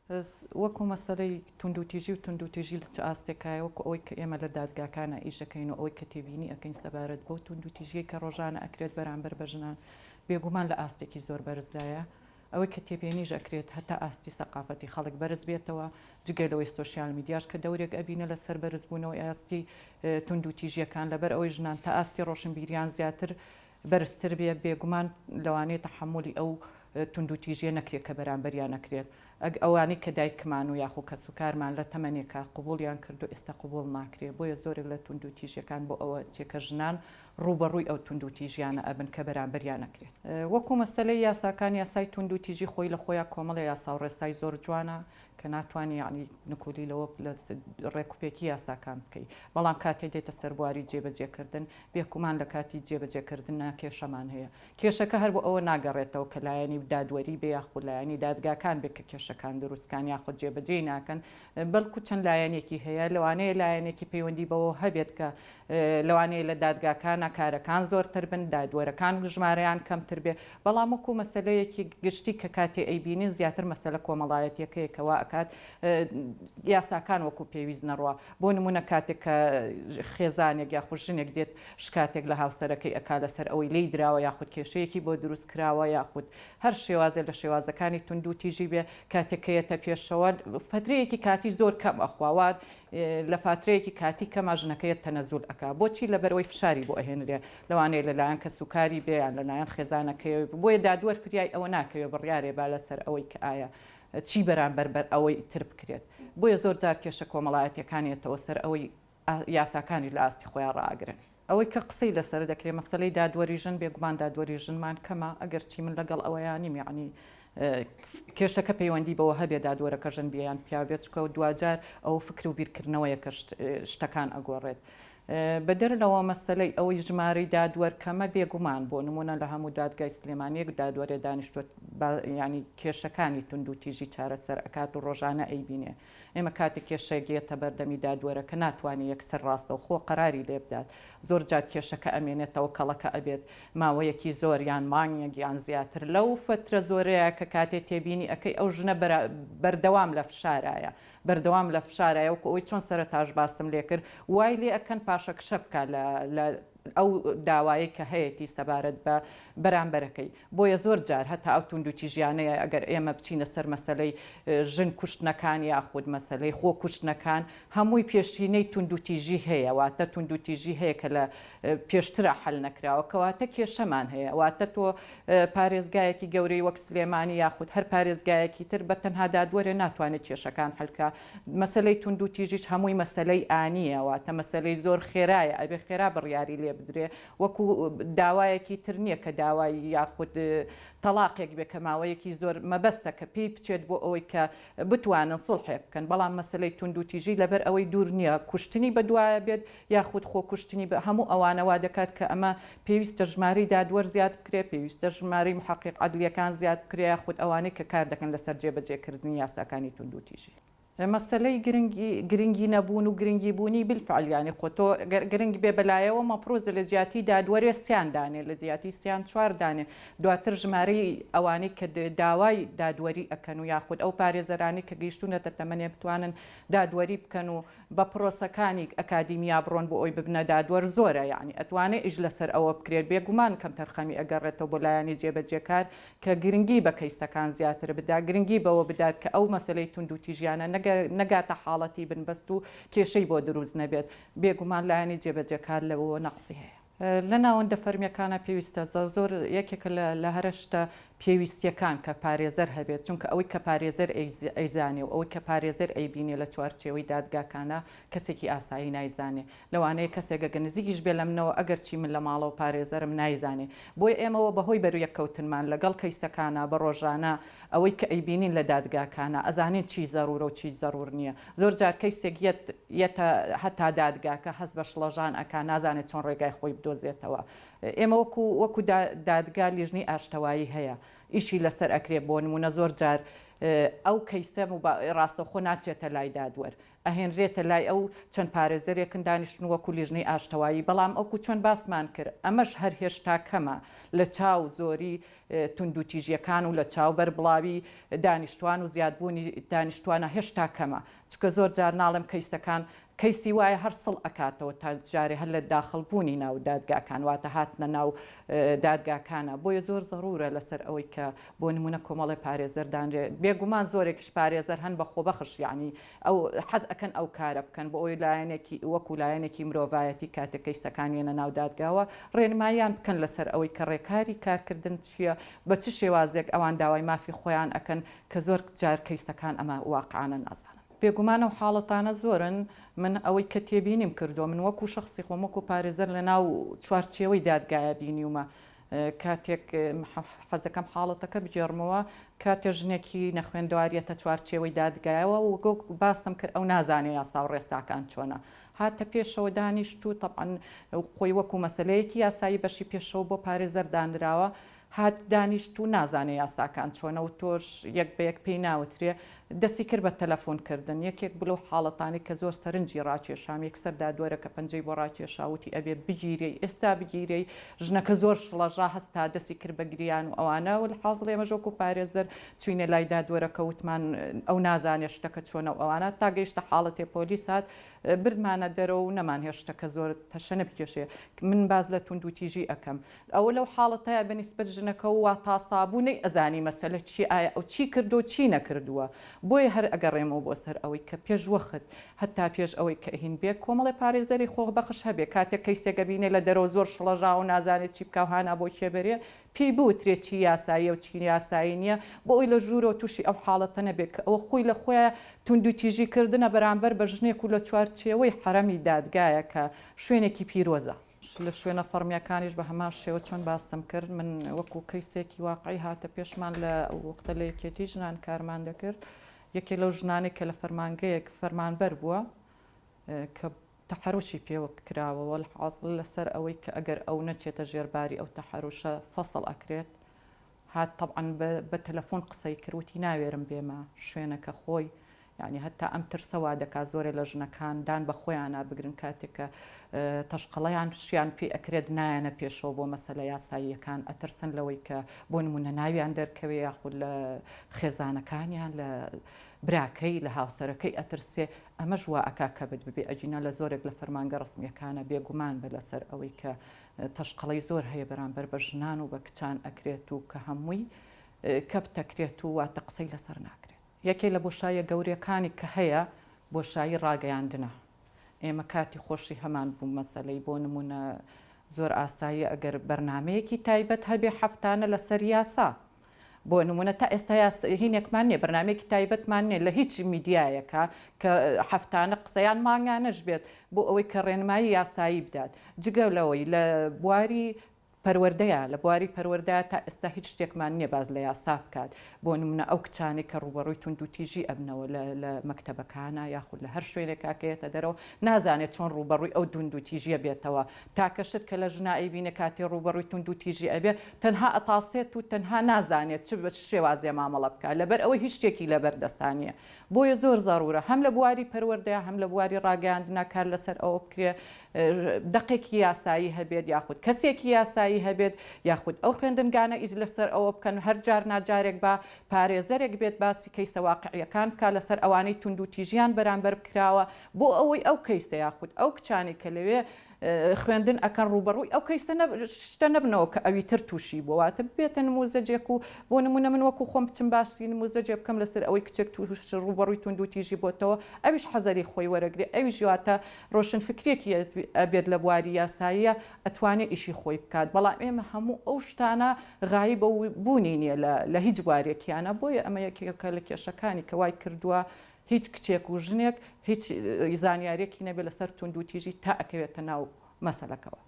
وەکو مەسەلەی توندوتیژی و توندوتیژی لە چ ئاستێکایە وەکو ئەوەی کە ئێمە لە دادگاکانە ئیشەکەین و ئەوەی کە تێبینی ئەەکەین سەبارەت بۆ توندوتیژیە کە ڕۆژانە ئەکرێت بەرامبەر بە ژنان بێگومان لە ئاستێکی زۆر بەرزایە ئەوەی کە تێبێنیش ئەکرێت هەتا ئاستی سەقافەتی خەڵک بەرز بێتەوە جگەلەوەی سوۆسیال میدیاش کە دەورێک ئەبینە لەسەر بەرزبوونەوەی ئاستی توندوتیژیەکان لەبەر ئەوەی ژنان تا ئاستی ڕۆشنبیریان زیاتر بەرزتر بێ بێگومان لەوانەیە تەحملی ئەو توندوتیژیە نەکرێت کە بەرامبەریان نەکرێت ئەوانەی کە دایکمان و یاخو کە سوکارمان لە تەمەنێکە قوبولیان کرد و ئێستا قوبول ناکرێت بۆیە زۆرێک لە توندوتیژیەکان بۆ ئەوە چێکە ژنان ڕوبەڕووی ئەو توندوتیژیانە ئەبن کە بەرامبەریان نەکرێت وەکو مەسەلەی یاساکان یاسای توندوتیژی خۆی لە خۆیان کۆمەڵی یاسا و ڕێسای زۆر جوانە کە ناتوانانی یعنی نکولی لەوە لە ڕێکوپێکی یاساکان بکەیت بەڵام کاتێک دێتە سەربواری جێبەجێکردن بێکومان لە کاتی جێبەجێکردن کێشەمان هەیە کێشەکە هەر بۆ ئەوە ناگەڕێتەوە کە لایەنی دادوەری بێ یاخود لایەنی دادگاکان بێت کە کێشەکان دروستکان یاخود جێبەجێ ناکەن بەڵکو چەند لایەنێکی هەیە لەوانەیە لایەنێکی پەیوەندی بەوە هەبێت کە لەوانەیە لە دادگاکانە کارەکان زۆرتر بن دادوەرەکان ژمارەیان کەمتر بێ بەڵام وەکو مەسەلەیەکی گشتی کە کاتێ ئەیبینی زیاتر مەسەلە کۆمەڵایەتیەکەیەکەوە ئەکات یاساکان وەکو پێویست نەڕوە بۆ نمونە کاتێک کە خێزانێک یا خوژنێک دێت شکاتێک لە هاوسەرەکەی ئەکا لەسەر ئەوەی لی دراوە یاخود کێشەیەکی بۆ دروست کراوە یاخود هەر شێوازە لە شێوازەکانی توندوتیژی بێ کاتێکەیەتە پێشەوە فترەیەکی کاتی زۆر کەم ئەخواوات لە فاترەیەکی کاتی کەما ژنەکەیت تەنەزول ئەکا بۆچی لەبەرەوەی فشاری بۆ ئەهێنرێ لەوانەیە لەلایەن کە سوکاری بێیان لەلایەن خێزانەکەی بۆیە دادوەر فریای ئەوە ناکەوێت بڕیارێ با لەسەر ئەوەی کە ئایا چی بەرامبەر بەر ئەوەی تر بکرێت بۆیە زۆر جار کێشە کۆمەڵایەتیەکانێتەوە سەر ئەوەی یاساکانی لە ئاستی خۆیان ڕاگرن ئەوەی کە قسەی لەسەر دەکرێت مەسەلەی دادوەری ژن بێگومان دادوەری ژنمان کەمە ئەگەر چی من لەگەڵ ئەوەیانیم یعنی کێشەکە پەیوەندی بەوە هەبێ دادوەرەکە ژن بیان پیا بێت چکە و دوجار ئەو فکر و بیرکردنەوەیەکە شتەکان ئەگۆڕێت بەدەر لەوە مەسەلەی ئەوەی ژمارەی دادوەر کەمە بێگومان بۆ نمونە لە هەموو دادگای سلێمانیەک دادوەرێ دانیشتوت ینی کێشەکانی توندوتیژی چارەسەر ئەکات و ڕۆژانە ئەیبینێ ئێمە کاتێک کێشەگێتە بەردەمی دادوەرەکە ناتوانێت یەکسەر ڕاستە و خۆ قەراری لێ بدات زۆر جار کێشەکە ئەمێنێتەوە کەڵەکە ئەبێت ماوەیەکی زۆر یان مانگێک یان زیاتر لەو فترە زۆرەیە کە کاتێک تێبینی ئەەکەی ئەو ژنە بەردەوام لە فشارایە بەردەوام لە فشارایە وکە ئەوی چۆن سەرەتاش باسم لێ کرد وای لێ ئەکەن پاشە کشە بکە لە ئەو داوایی کە هەیەی سەبارەت بە بەرامبەرەکەی بۆیە زۆر جار هەتا ئەو توندوتیژیانەیە ئەگەر ئێمە بچینە سەر مەسەلەی ژن کوشتنەکان یاخود مەسەلەی خۆ کوشتنەکان هەمووی پێشینەی توندوتیژی هەیە واتە توندوتیژی هەیە کە لە پێشترە حل نەکراوە کەواتە کێشەمان هەیە واتە تۆ پارێزگایەکی گەورەی وەک سلێمانی یاخود هەر پارێزگایەکی تر بە تەنها دادوەرێ ناتوانێت کێشەکان حلکە مەسەلەی توندوتیژیش هەمووی مەسەلەی ئانیە واتە مەسەلەی زۆر خێرایە ئەبێ خێرا بڕیاری لێ بدرێ وەکو داوایەکی تر نییە کە داوای یاخود تەلاقێک بێ کە ماوەیەکی زۆر مەبەستە کە پێی بچێت بۆ ئەوەی کە بتوانن سڵحێک بکەن بەڵام مەسەلەی توندوتیژی لەبەر ئەوەی دوور نییە کوشتنی بەدوایە بێت یاخود خۆ کوشتنی بە هەموو ئەوانەوا دەکات کە ئەمە پێویستە ژماری دادوەر زیاد بکرێ پێویستە ژماری محقق عەدلیەکان زیاد بکرێ یاخود ئەوانەی کە کار دەکەن لەسەر جێبەجێکردنی یاساکانی توندوتیژی مەسەلەی گرنگی نەبوون و گرنگی بوونی بالفعل ینی خۆتۆ گرنگ بێ بەلایەوە مەپرۆزە لە جیاتی دادوەرێ سیان دانێ لە جیاتی سیان چوار دانێ دواتر ژمارەی ئەوانەی کە داوای دادوەری ئەکەن و یاخود ئەو پارێزەرانی کە گەیشتونەتە تەمەنێ بتوانن دادوەری بکەن و بە پرۆسەکانی ئەکادیمیا بڕۆن بۆ ئەوی ببنە دادوەر زۆرە یعنی ئەتوانێت ئیش لەسەر ئەوە بکرێت بێگومان کەم تەرخەمی ئەگەڕێتەوە بۆ لایەنی جێبەجێکار کە گرنگی بە کەیسەکان زیاتر بدا گرنگی بەوە بدات کە ئەو مەسەلەی توندوتیژیانە نەگاتە حاڵەتی بنبەست و کێشەی بۆ دروست نەبێت بێگومان لایەنی جێبەجێکار لەوە نەقسی هەیە لە ناوەندە فەرمیەکانە پێویستە زۆر یەکێکە لە هەرشتە پێویستیەکان کە پارێزەر هەبێت چونکە ئەوەی کە پارێزەر ئەیزانێ و ئەوەی کە پارێزەر ئەیبینێ لە چوارچێوەی دادگاکانە کەسێکی ئاسایی نایزانێ لەوانەیە کەسێکە نزیکیش بێ لەمنەوە ئەگەر چی من لە ماڵەوە پارێزەرم نایزانێ بۆی ئێمەوە بەهۆی بەرویەکەوتنمان لەگەڵ کەیسەکانە بە ڕۆژانە ئەوەی کە ئەیبینین لە دادگاکانە ئەزانێت چی زەرورە و چی زەرور نییە زۆر جار کەیسێک یەتە هەتا دادگاکە هەست بە شڵەژان ئەکا نازانێت چۆن ڕێگای خۆی بدۆزێتەوە ئێمە وەکو دادگا لیژنی ئاشتەوایی هەیە ئیشی لەسەر ئەکرێ بۆ نمونە زۆر جار ئەو کەیسە ڕاستەخۆ ناچێتە لای دادوەر ئەهێنرێتە لای ئەو چەند پارێزەرێکن دانیشتن وەکو لیژنەی ئاشتەوایی بەڵام ئەوکو چۆن باسمان کرد ئەمەش هەر هێشتا کەمە لە چاو زۆری توندوتیژیەکان و لە چاوبەر بڵاوی دانیشتوان و زیادبوونی دانیشتوانە هێشتا کەمە چکە زۆر جار ناڵم کەیسەکان کەیسی وایە هەر سڵ ئەکاتەوە تا جارێ هەر لە داخڵبوونی ناو دادگاکان واتە هاتنە ناو دادگاکانە بۆیە زۆر زەڕورە لەسەر ئەوەی کە بۆ نمونە کۆمەڵی پارێزەردانرێ بێگومان زۆرێکیش پارێزەر هەن بە خۆبەخش یعنی ئەو حەز ئەکەن ئەو کارە بکەن بۆ ئەوی لایەنێکی وەکو لایەنێکی مرۆڤایەتی کاتێک کەیسەکانیێنە ناو دادگاوە ڕێنماییان بکەن لەسەر ئەوەی کە ڕێکاری کارکردن چییە بە چ شێوازێک ئەوان داوای مافی خۆیان ئەکەن کە زۆر جار کەیسەکان ئەمە واقعانە نازانن. بێگومانە و حاڵەتانە زۆرن من ئەوەی کە تێبینیم کردو من وەکو شخصی خۆم وەکو پارێزەر لە ناو چوارچێوەی دادگایە بینیومە کاتێک حەزەکەم حاڵەتەکە بجێڕمەوە کاتێ ژنێکی نەخوێندەواریەتە چوارچێوەی دادگایەوە و باسم کرد ئەو نازانێ یاسا و ڕێساکان چۆنە هاتە پێشەوە دانیشت و تەبعەن خۆی وەکو مەسەلەیەکی یاسایی بەشی پێشەوە بۆ پارێزەر دانراوە هات دانیشت و نازانێ یاساکان چۆنە و تۆش یەک بە یەک پێی ناوترێ دەستی کرد بە تەلەفۆنکردن یەکێک بلو حاڵەتانی کە زۆر سەرنجی ڕاکێشام یەکسەر دادوەرە کە پەنجەی بۆ ڕاکێشاوتی ئەبێ بگیرەی ئێستا بگیرەی ژنەکە زۆر شڵەژا هەستا دەستی کرد بە گریان و ئەوانە و حاڵێ ئێمەژۆک و پارێزەر چوینە لای دادوەرەکە وتمان ئەو نازانێ شتەکە چۆنە و ئەوانە تا گەیشتە حاڵەتێ پۆلیس هات بردمانە دەرەوە و نەمان هێشتەکە زۆر تەشە نەبکێشێ من باز لە توندوتیژی ئەەکەم ئەوە لەو حاڵەتەیە بەنیسبەت ژنەکە و وا تاسابوونەی ئەزانی مەسەلە چی ئایا ئەو چی کردو چی نەکردووە بۆیە هەر ئەگەڕێمەوە بۆ سەر ئەوەی کە پێش وەخت هەتا پێش ئەوەی کە هین بێ کۆمەڵی پارێزەری خۆ بەخش هەبێ کاتێک کەیسێکە بینێ لە دەرەوە زۆر شڵەژا و نازانێت چی بکە و هانا بۆ کێبەرێ پێی بوترێ چی یاساییە و چی یاسایی نییە بۆ ئەوی لە ژوورەوە تووشی ئەو حاڵەتە نەبێت کە ئەوە خۆی لە خۆیان توندوتیژیکردنە بەرامبەر بە ژنێک و لە چوارچێوەی حرەمی دادگایە کە شوێنێکی پیرۆزە. لە شوێنە فەرمیەکانیش بە هەمان شێوە چۆن باسم کرد من وەکو کەیسێکی واقعی هاتە پێشمان لە وەختە لە یەکێتی ژنان کارمان دەکرد یەکێ لەو ژنانێک کە لە فەرمانگەیەک فەرمانبەر بووە کە تەحەروشی پێوە کراوەوە حاصل لەسەر ئەوەی کە ئەگەر ئەو نەچێتە ژێرباری ئەو تەحەروشە فەسڵ ئەکرێت هات طبعا بە تەلەفۆن قسەی کردوتی ناوێرم بێمە شوێنەکە خۆی یعنی هەتا ئەم ترسەوا دەکات زۆرێ لە ژنەکان دان بە خۆیانە بگرن کاتێککە تەشقەڵەیان شیان پێ ئەکرێت نایەنە پێشەوە بۆ مەسەلە یاساییەکان ئەترسن لەوەی کە بۆ نمونە ناویان دەرکەوێ یاخود لە خێزانەکانیان لە براکەی لە هاوسەرەکەی ئەترسێ ئەمەش وا ئەکا کە ببێ ئەجینا لە زۆرێک لە فەرمانگە ڕسمیەکانە بێگومان بە لەسەر ئەوەی کە تەشقەڵەی زۆر هەیە بەرامبەر بە ژنان و بە کچان ئەکرێت و کە هەمووی کە بتەکرێت و واتە قسەی لەسەر ناکرێت. یەکێ لە بۆشایە گەورەکانی کە هەیە بۆشایی ڕاگەیاندنە ئێمە کاتی خۆشی هەمان بوو مەسەلەی بۆ نمونە زۆر ئاسایی ئەگەر بەرنمەیەکی تایبەت هەبێ هەفتانە لەسەر یاسا بۆ نمونە تا ئێستا هینێکمان نیە بەرنمەیەکی تایبەتمان نیە لە هیچ میدیایەکە کە هەفتانە قسەیان مانگانەش بێت بۆ ئەوەی کە ڕێنمایی یاسایی بدات جگە لەوەی لە بواری پەروەردەیە لە بواری پەروەردەیە تا ئێستا هیچ شتێکمان نییە باز لە یاسا بکات بۆ نمونە ئەو کچانی کە ڕوبەڕووی توندوتیژی ئەبنەوە لە مەکتەبەکانە یاخود لە هەر شوێنێکاکەیەتە دەرەوە نازانێت چۆن ڕوبەڕووی ئەو توندوتیژیە بێتەوە تاکەشت کە لە ژنایی بینە کاتێ ڕوبەڕووی توندوتیژی ئەبێ تەنها ئەتاسێت و تەنها نازانێت چ بە شێوازێ مامەڵە بکات لەبەر ئەوەی هیچ شتێکی لەبەردەستانیە بۆیە زۆر زارورە هەم لە بواری پەروەردەیە هەم لە بواری ڕاگەیاندنا کار لەسەر ئەوە بکرێ دقێکی یاسایی هەبێت یاخود کەسێکی یاسایی هەبێت یاخود ئەو خوێندنگانە ئیز لەسەر ئەوە بکەن هەر جار ناجارێک بە پارێزەرێک بێت باسی کەیسە واقعیەکان بکە لەسەر ئەوانەی توندوتیژیان بەرامبەر بکراوە بۆ ئەوەی ئەو کەیسە یاخود ئەو کچانی کە لەوێ خوێندن ئەکەن ڕوبەڕووی ئەو کەیسە شتە نەبنەوە کە ئەوی تر تووشی بۆواتە بێتە نموزەجێک و بۆ نمونە من وەکو خۆم بچم باشی نموزەجێ بکەم لەسەر ئەوەی کچێک تووش ڕوبەڕووی توندوتیژی بۆتەوە ئەویش حەزەری خۆی وەرەگرێ ئەویش واتە ڕۆشن فکرێکی ئەبێت لە بواری یاساییە ئەتوانێت ئیشی خۆی بکات بەڵام ئێمە هەموو ئەو شتانە غایب بوونی نییە لە هیچ بوارێکیانە بۆیە ئەمە یەکێکە لە کێشەکانی کە وای کردووە هیچ کچێک و ژنێک هیچ زانیارێکی نەبێت لەسەر توندوتیژی تا ئەکەوێتە ناو مەسەلەکەوە.